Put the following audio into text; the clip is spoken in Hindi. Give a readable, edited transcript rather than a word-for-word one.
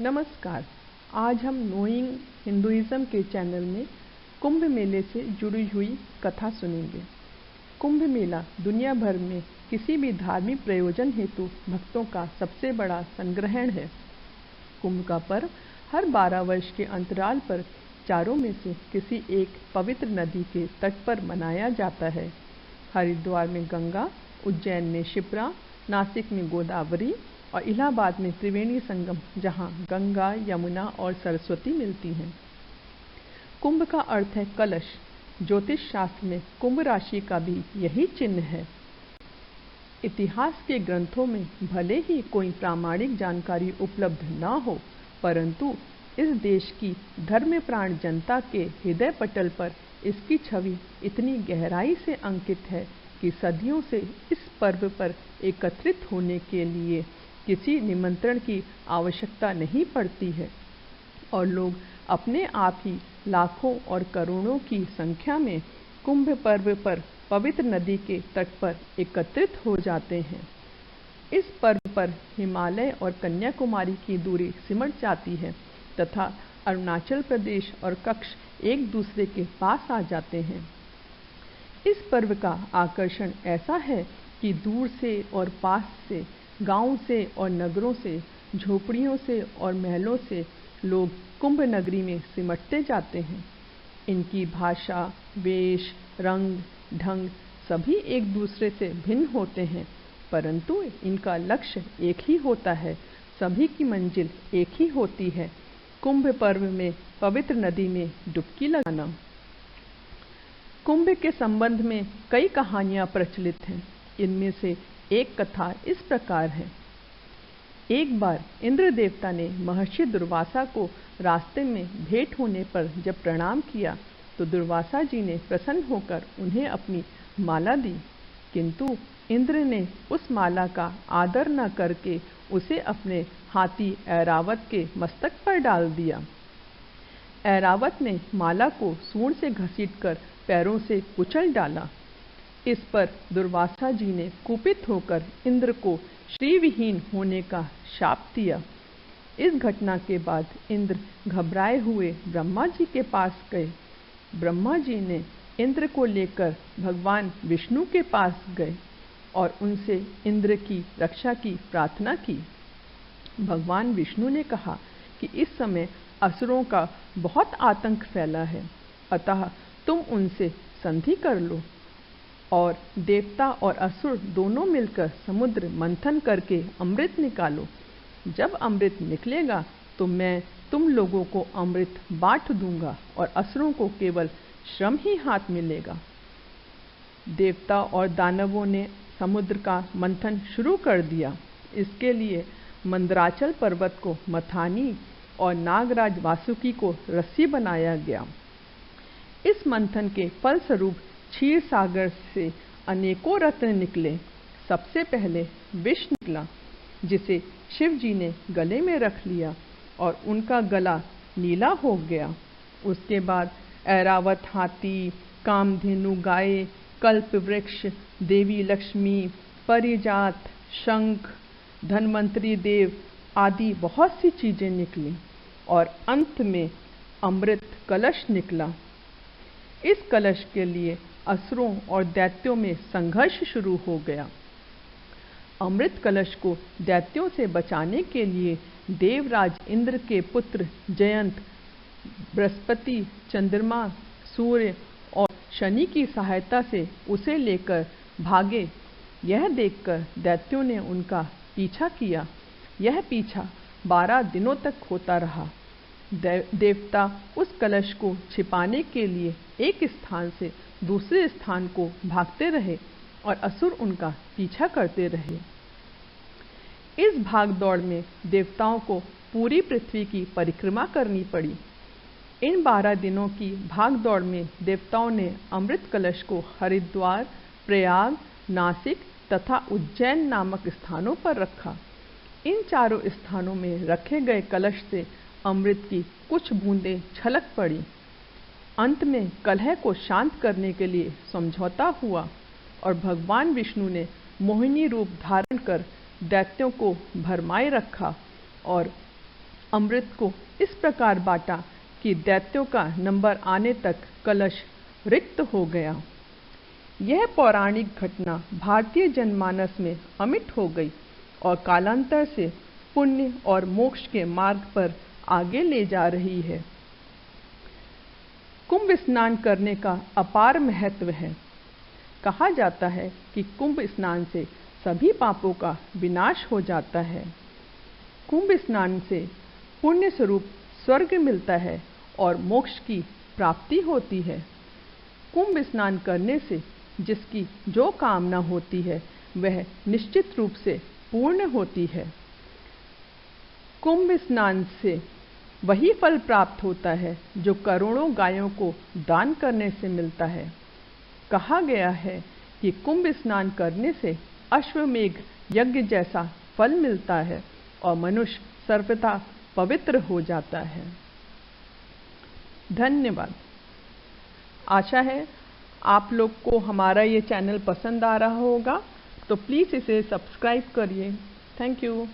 नमस्कार। आज हम नोइंग हिंदुइज्म के चैनल में कुंभ मेले से जुड़ी हुई कथा सुनेंगे। कुंभ मेला दुनिया भर में किसी भी धार्मिक प्रयोजन हेतु भक्तों का सबसे बड़ा संग्रहण है। कुंभ का पर्व हर 12 वर्ष के अंतराल पर चारों में से किसी एक पवित्र नदी के तट पर मनाया जाता है। हरिद्वार में गंगा, उज्जैन में शिप्रा, नासिक में गोदावरी और इलाहाबाद में त्रिवेणी संगम, जहां गंगा, यमुना और सरस्वती मिलती हैं। कुंभ का अर्थ है कलश। ज्योतिष शास्त्र में कुंभ राशि का भी यही चिन्ह है। इतिहास के ग्रंथों में भले ही कोई प्रामाणिक जानकारी उपलब्ध न हो, परंतु इस देश की धर्मप्राण जनता के हृदय पटल पर इसकी छवि इतनी गहराई से अंकित है कि सदियों से इस पर्व पर एकत्रित होने के लिए किसी निमंत्रण की आवश्यकता नहीं पड़ती है और लोग अपने आप ही लाखों और करोड़ों की संख्या में कुंभ पर्व पर पवित्र नदी के तट पर एकत्रित हो जाते हैं। इस पर्व पर हिमालय और कन्याकुमारी की दूरी सिमट जाती है तथा अरुणाचल प्रदेश और कच्छ एक दूसरे के पास आ जाते हैं। इस पर्व का आकर्षण ऐसा है कि दूर से और पास से, गांव से और नगरों से, झोपड़ियों से और महलों से लोग कुंभ नगरी में सिमटते जाते हैं। इनकी भाषा, वेश, रंग, ढंग सभी एक दूसरे से भिन्न होते हैं, परंतु इनका लक्ष्य एक ही होता है। सभी की मंजिल एक ही होती है, कुंभ पर्व में पवित्र नदी में डुबकी लगाना। कुंभ के संबंध में कई कहानियां प्रचलित हैं। इनमें से एक कथा इस प्रकार है। एक बार इंद्र देवता ने महर्षि दुर्वासा को रास्ते में भेंट होने पर जब प्रणाम किया तो दुर्वासा जी ने प्रसन्न होकर उन्हें अपनी माला दी, किंतु इंद्र ने उस माला का आदर न करके उसे अपने हाथी ऐरावत के मस्तक पर डाल दिया। ऐरावत ने माला को सूंड से घसीटकर पैरों से कुचल डाला। इस पर दुर्वासा जी ने कुपित होकर इंद्र को श्रीविहीन होने का शाप दिया। इस घटना के बाद इंद्र घबराए हुए ब्रह्मा जी के पास गए। ब्रह्मा जी ने इंद्र को लेकर भगवान विष्णु के पास गए और उनसे इंद्र की रक्षा की प्रार्थना की। भगवान विष्णु ने कहा कि इस समय असुरों का बहुत आतंक फैला है, अतः तुम उनसे संधि कर लो और देवता और असुर दोनों मिलकर समुद्र मंथन करके अमृत निकालो। जब अमृत निकलेगा तो मैं तुम लोगों को अमृत बांट दूंगा और असुरों को केवल श्रम ही हाथ मिलेगा। देवता और दानवों ने समुद्र का मंथन शुरू कर दिया। इसके लिए मंदराचल पर्वत को मथानी और नागराज वासुकी को रस्सी बनाया गया। इस मंथन के फलस्वरूप क्षीर सागर से अनेकों रत्न निकले। सबसे पहले विष निकला, जिसे शिव जी ने गले में रख लिया और उनका गला नीला हो गया। उसके बाद ऐरावत हाथी, कामधेनु गाय, कल्प वृक्ष, देवी लक्ष्मी, परिजात, शंख, धन्वंतरी देव आदि बहुत सी चीजें निकली और अंत में अमृत कलश निकला। इस कलश के लिए असुरों और दैत्यों में संघर्ष शुरू हो गया। अमृत कलश को दैत्यों से बचाने के लिए देवराज इंद्र के पुत्र जयंत बृहस्पति, चंद्रमा, सूर्य और शनि की सहायता से उसे लेकर भागे। यह देखकर दैत्यों ने उनका पीछा किया। यह पीछा 12 दिनों तक होता रहा। देवता उस कलश को छिपाने के लिए एक स्थान से दूसरे स्थान को भागते रहे और असुर उनका पीछा करते रहे। इस भागदौड़ में देवताओं को पूरी पृथ्वी की परिक्रमा करनी पड़ी। इन 12 दिनों की भागदौड़ में देवताओं ने अमृत कलश को हरिद्वार, प्रयाग, नासिक तथा उज्जैन नामक स्थानों पर रखा। इन चारों स्थानों में रखे गए कलश से अमृत की कुछ बूंदें छलक पड़ी। अंत में कलह को शांत करने के लिए समझौता हुआ और भगवान विष्णु ने मोहिनी रूप धारण कर दैत्यों को भरमाए रखा और अमृत को इस प्रकार बांटा कि दैत्यों का नंबर आने तक कलश रिक्त हो गया। यह पौराणिक घटना भारतीय जनमानस में अमिट हो गई और कालांतर से पुण्य और मोक्ष के मार्ग पर आगे ले जा रही है। कुंभ स्नान करने का अपार महत्व है। कहा जाता है कि कुंभ स्नान से सभी पापों का विनाश हो जाता है। कुंभ स्नान से पुण्य स्वरूप स्वर्ग मिलता है और मोक्ष की प्राप्ति होती है। कुंभ स्नान करने से जिसकी जो कामना होती है वह निश्चित रूप से पूर्ण होती है। कुंभ स्नान से वही फल प्राप्त होता है जो करोड़ों गायों को दान करने से मिलता है। कहा गया है कि कुंभ स्नान करने से अश्वमेघ यज्ञ जैसा फल मिलता है और मनुष्य सर्वथा पवित्र हो जाता है। धन्यवाद। आशा है आप लोग को हमारा ये चैनल पसंद आ रहा होगा, तो प्लीज़ इसे सब्सक्राइब करिए। Thank you.